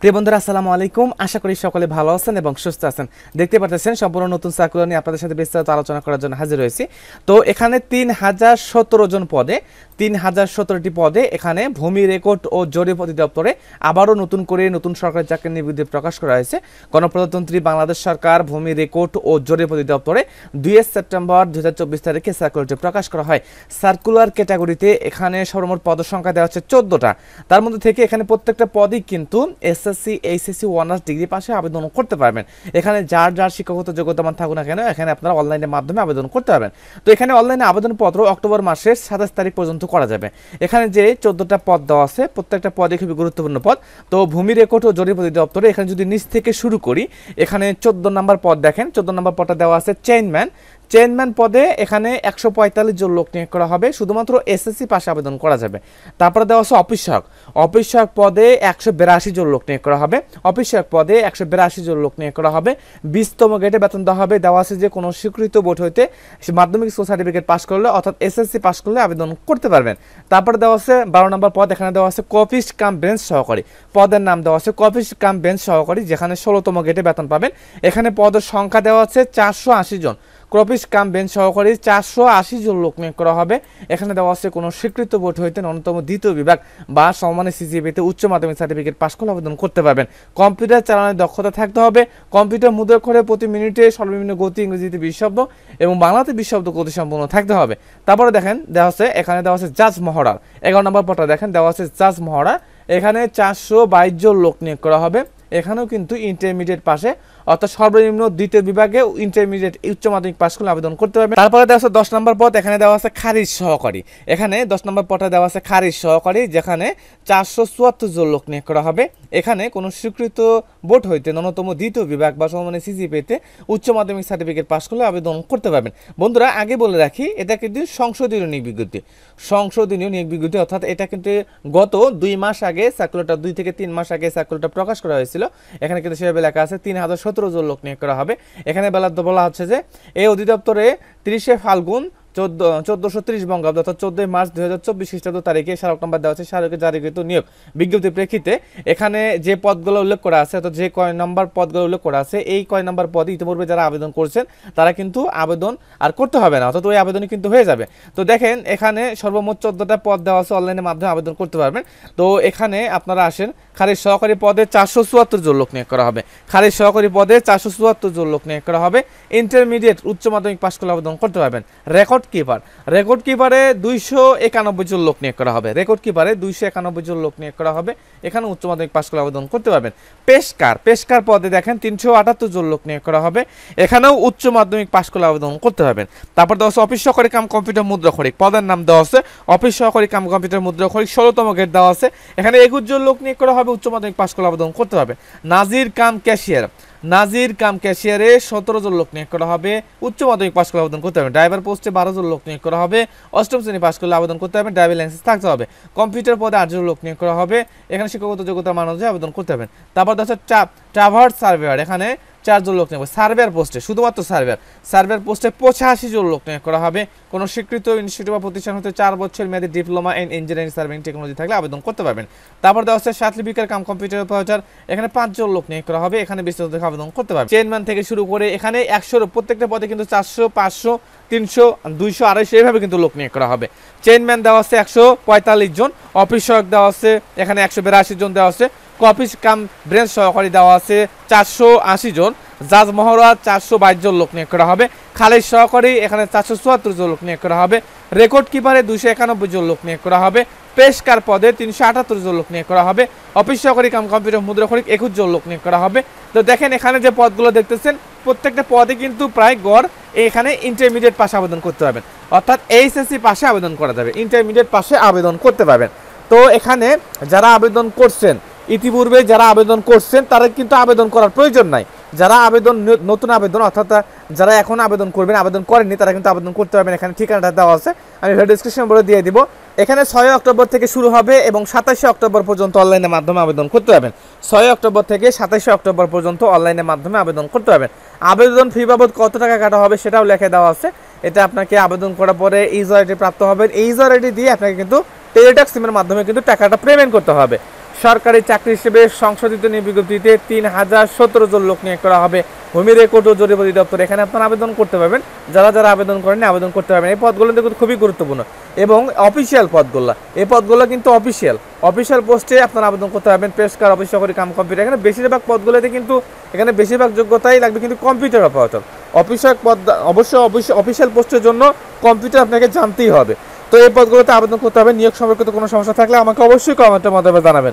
প্রিয় বন্ধুরা আসসালামু আলাইকুম। আশা করি সকলে ভালো আছেন এবং সুস্থ আছেন। দেখতে পাচ্ছেন সম্পূর্ণ নতুন সার্কুলার নিয়ে আপনাদের সাথে বিস্তারিত আলোচনা করার জন্য হাজির হয়েছি। তো এখানে 3017 জন পদে 3017টি পদে এখানে ভূমি রেকর্ড ও জরিপ অধিদপ্তরে আবারও নতুন করে নতুন সরকারি চাকরির বিজ্ঞপ্তি প্রকাশ করা হয়েছে। গণপ্রজাতন্ত্রী বাংলাদেশ সরকার ভূমি রেকর্ড ও জরিপ অধিদপ্তরে 2 সেপ্টেম্বর 2024 তারিখে সার্কুলারটি প্রকাশ করা হয়। সার্কুলার ক্যাটাগরিতে এখানে সর্বমোট পদ সংখ্যা দেওয়া হচ্ছে 14টা। তার মধ্যে থেকে এখানে প্রত্যেকটা পদই কিন্তু এসএসসি এইচএসসি অনার্স ডিগ্রি পাশে আবেদন করতে পারবেন। এখানে যার শিক্ষাগত যোগ্যতা মান থাকুক না কেন এখানে আপনারা অনলাইনের মাধ্যমে আবেদন করতে পারবেন। তো এখানে অনলাইনে আবেদনপত্র অক্টোবর মাসের 27 তারিখ পর্যন্ত করা যাবে। এখানে যে 14টা পদ দেওয়া আছে প্রত্যেকটা পদই খুবই গুরুত্বপূর্ণ পদ। তো ভূমি রেকর্ড ও জরিপ অধিদপ্তরে এখানে যদি নিচ থেকে শুরু করি, এখানে 14 নম্বর পদ দেখেন, 14 নম্বর পদটা দেওয়া আছে চেইনম্যান পদে এখানে 145 জন লোক নিয়োগ করা হবে। শুধুমাত্র এসএসসি পাশে আবেদন করা যাবে। তারপরে দেওয়া আছে অফিস সহায়ক পদে 182 জন লোক নিয়োগ করা হবে। অফিস সহায়ক পদে 182 জন লোক নিয়োগ করা হবে। 20তম গ্রেডে বেতন দেওয়া হবে। দেওয়া আছে যে কোনো স্বীকৃত বোর্ড হইতে মাধ্যমিক স্কুল সার্টিফিকেট পাস করলে অর্থাৎ এসএসসি পাস করলে আবেদন করতে পারবেন। তারপরে দেওয়া আছে 12 নম্বর পদ, এখানে দেওয়া আছে কপিস কাম বেঞ্চ সহকারী। পদের নাম দেওয়া আছে কপিস কাম বেঞ্চ সহকারী, যেখানে 16তম গ্রেডে বেতন পাবেন। এখানে পদের সংখ্যা দেওয়া আছে 480 জন। কপিস কাম বেঞ্চ সহকারী 480 জন লোক নিয়োগ করা হবে। এখানে দেওয়া আছে কোনো স্বীকৃত বোর্ড হইতে ন্যূনতম দ্বিতীয় বিভাগ বা সমমানের সিজিপিএতে উচ্চ মাধ্যমিক সার্টিফিকেট পাস করলে আবেদন করতে পারবেন। কম্পিউটার চালানোর দক্ষতা থাকতে হবে। কম্পিউটার মুদ্রাক্ষরে প্রতি মিনিটে সর্বনিম্ন গতি ইংরেজিতে 20 শব্দ এবং বাংলাতে 20 শব্দ গতি সম্পন্ন থাকতে হবে। তারপরে দেখেন দেওয়া আছে এখানে দেওয়া আছে জাজ মহড়া। 11 নম্বর পদটা দেখেন দেওয়া আছে জাজ মহড়া। এখানে 422 জন লোক নিয়োগ করা হবে। এখানেও কিন্তু ইন্টারমিডিয়েট পাশে অর্থাৎ সর্বনিম্ন দ্বিতীয় বিভাগে ইন্টারমিডিয়েট উচ্চ মাধ্যমিক পাস করলে আবেদন করতে পারবেন। তারপরে দেওয়া আছে 10 নম্বর পদ, এখানে দেওয়া আছে খারিজ সহকারী। এখানে 10 নম্বর পদে দেওয়া আছে খারিজ সহকারী, যেখানে 474 জন লোক নিয়োগ করা হবে। এখানে কোনো স্বীকৃত বোর্ড হইতে ন্যূনতম দ্বিতীয় বিভাগ বা সমমানের সিজিপিএতে উচ্চ মাধ্যমিক সার্টিফিকেট পাস করলে আবেদন করতে পারবেন। বন্ধুরা আগে বলে রাখি, এটা কিন্তু সংশোধনীয় নিয়োগ বিজ্ঞপ্তি অর্থাৎ এটা কিন্তু গত 2 মাস আগে সার্কুলারটা 2 থেকে 3 মাস আগে সার্কুলারটা প্রকাশ করা হয়েছিল। এখানে কিন্তু সেভাবে লেখা আছে 3017 জন লোক নিয়োগ করা হবে। এখানে বলা হচ্ছে যে এই অধিদপ্তরে 30 ফাল্গুন 1430 বঙ্গাব্দ অর্থাৎ 14 মার্চ 2024 খ্রিস্টাব্দ তারিখে স্মারক নম্বর দেওয়া আছে স্মারকে জারিকৃত নিয়োগ বিজ্ঞপ্তির প্রেক্ষিতে এখানে যে পদগুলো উল্লেখ করা আছে অর্থাৎ যে কয় নম্বর পদগুলো উল্লেখ করা আছে এই কয় নম্বর পদে ইতিপূর্বে যারা আবেদন করছেন তারা কিন্তু আবেদন আর করতে হবে না, অর্থাৎ ওই আবেদনই কিন্তু হয়ে যাবে। তো দেখেন এখানে সর্বমোট 14টা পদ দেওয়া আছে, অনলাইনের মাধ্যমে আবেদন করতে পারবেন। তো এখানে আপনারা আসেন, খারিজ সহকারী পদে 474 জন লোক নিয়োগ করা হবে। খারিজ সহকারী পদে 474 জন লোক নিয়োগ করা হবে। ইন্টারমিডিয়েট উচ্চ মাধ্যমিক পাস করলে আবেদন করতে পারবেন। রেকর্ড কিপারে 291 জন লোক নিয়োগ করা হবে। রেকর্ড কিপারে 291 জন লোক নিয়োগ করা হবে। এখানে উচ্চ মাধ্যমিক পাস করলে আবেদন করতে পারবেন। পেশকার পদে দেখেন 378 জন লোক নিয়োগ করা হবে। এখানেও উচ্চ মাধ্যমিক পাস করলে আবেদন করতে পারবেন। তারপর দেওয়া আছে অফিস সহকারী কাম কম্পিউটার মুদ্রাক্ষরিক। পদের নাম দেওয়া আছে অফিস সহকারী কাম কম্পিউটার মুদ্রাক্ষরিক, 16তম গ্রেড দেওয়া আছে। এখানে 21 জন লোক নিয়োগ করা হবে। উচ্চ মাধ্যমিক পাস করলে আবেদন করতে পারবেন। নাজির কাম ক্যাশিয়ারে 17 জন লোক নিয়োগ করা হবে। উচ্চ মাধ্যমিক পাস করলে আবেদন করতে হবে। ড্রাইভার পোস্টে 12 জন লোক নিয়োগ করা হবে। 8ম শ্রেণী পাস করলে আবেদন করতে হবে। ড্রাইভিং লাইসেন্স থাকতে হবে। কম্পিউটার পদে 8 জন লোক নিয়োগ করা হবে। এখানে শিক্ষাগত যোগ্যতা মান অনুযায়ী আবেদন করতে হবে। তারপর দেখা যাচ্ছে ট্রাভার্স সার্ভেয়ার, এখানে 4 জন লোক নিয়োগ। সার্ভেয়ার পোস্টে শুধুমাত্র সার্ভেয়ার পোস্টে 85 জন লোক নিয়োগ করা হবে। কোনো স্বীকৃত ইনস্টিটিউট বা প্রতিষ্ঠান হতে 4 বছর মেয়াদী diploma in engineering surveying technology থাকলে আবেদন করতে পারবেন। তারপর দেওয়া হচ্ছে সার্টিফিকেট কাম কম্পিউটার অপারেটর, এখানে 5 জন লোক নিয়োগ করা হবে। এখানে বিস্তারিত আবেদন করতে পারবেন। চেইনম্যান থেকে শুরু করে এখানে 100 প্রত্যেকটা পদে কিন্তু 400, 500, 300, 200, 250 এইভাবে কিন্তু লোক নিয়োগ করা হবে। চেইনম্যান দেওয়া আছে 145 জন। অফিস সহায়ক দেওয়া আছে এখানে 182 জন দেওয়া আছে। কপিস কাম ব্রেঞ্চ সহকারী দেওয়া আছে 480 জন। জাজ মহড়া 422 জন লোক নিয়োগ করা হবে। খারিজ সহকারী এখানে 474 জন লোক নিয়োগ করা হবে। রেকর্ড কিপারে 291 জন লোক নিয়োগ করা হবে। পেশকার পদে 378 জন লোক নিয়োগ করা হবে। অফিস সহকারী কাম কম্পিউটার মুদ্রাক্ষরিক 21 জন লোক নিয়োগ করা হবে। তো দেখেন এখানে যে পদগুলো দেখতেছেন প্রত্যেকটা পদে কিন্তু প্রায় গড় এখানে ইন্টারমিডিয়েট পাশে আবেদন করতে পারবেন, অর্থাৎ এইচএসসি পাশে আবেদন করা যাবে, ইন্টারমিডিয়েট পাশে আবেদন করতে পারবেন। তো এখানে যারা আবেদন করছেন ইতিপূর্বে যারা আবেদন করছেন তারা কিন্তু আবেদন করার প্রয়োজন নাই। যারা নতুন আবেদন অর্থাৎ যারা এখন আবেদন করবেন আবেদন করেননি তারা কিন্তু আবেদন করতে পারবেন। এখানে ঠিকানাটা দেওয়া আছে, আমি ভিডিও ডেসক্রিপশন বলে দিয়ে দিব। এখানে 6 অক্টোবর থেকে শুরু হবে এবং 27 অক্টোবর পর্যন্ত অনলাইনের মাধ্যমে আবেদন করতে পারবেন। 6 অক্টোবর থেকে 27 অক্টোবর পর্যন্ত অনলাইনের মাধ্যমে আবেদন করতে পারবেন। আবেদন ফি বাবদ কত টাকা কাটা হবে সেটাও লেখা দেওয়া আছে। এটা আপনাকে আবেদন করার পরে ইউজার আইডি প্রাপ্ত হবেন। এই ইউজার আইডি দিয়ে আপনাকে কিন্তু টেলিটক সিমের মাধ্যমে কিন্তু টাকাটা পেমেন্ট করতে হবে। সরকারি চাকরি হিসেবে সংশোধিত নিয়োগ বিজ্ঞপ্তিতে 3017 জন লোক নিয়োগ করা হবে ভূমি রেকর্ড ও জরিপ অধিদপ্তর। এখানে আপনারা আবেদন করতে পারবেন, যারা যারা আবেদন করেন আবেদন করতে পারবেন। এই পদগুলো কিন্তু খুবই গুরুত্বপূর্ণ এবং অফিসিয়াল পদগুলো, এই পদগুলো কিন্তু অফিসিয়াল পোস্টে আপনারা আবেদন করতে পারবেন। পেশকার, অফিস সহকারী কাম কম্পিউটার, এখানে বেশিরভাগ পদগুলোতে কিন্তু এখানে বেশিরভাগ যোগ্যতাই লাগবে কিন্তু কম্পিউটার অপারেটর। অফিসিয়াল পদ অবশ্যই অফিসিয়াল পোস্টের জন্য কম্পিউটার আপনাকে জানতেই হবে। তো এই পদগুলোতে আবেদন করতে হবে। নিয়োগ সম্পর্কিত কোনো সমস্যা থাকলে আমাকে অবশ্যই কমেন্টের মাধ্যমে জানাবেন।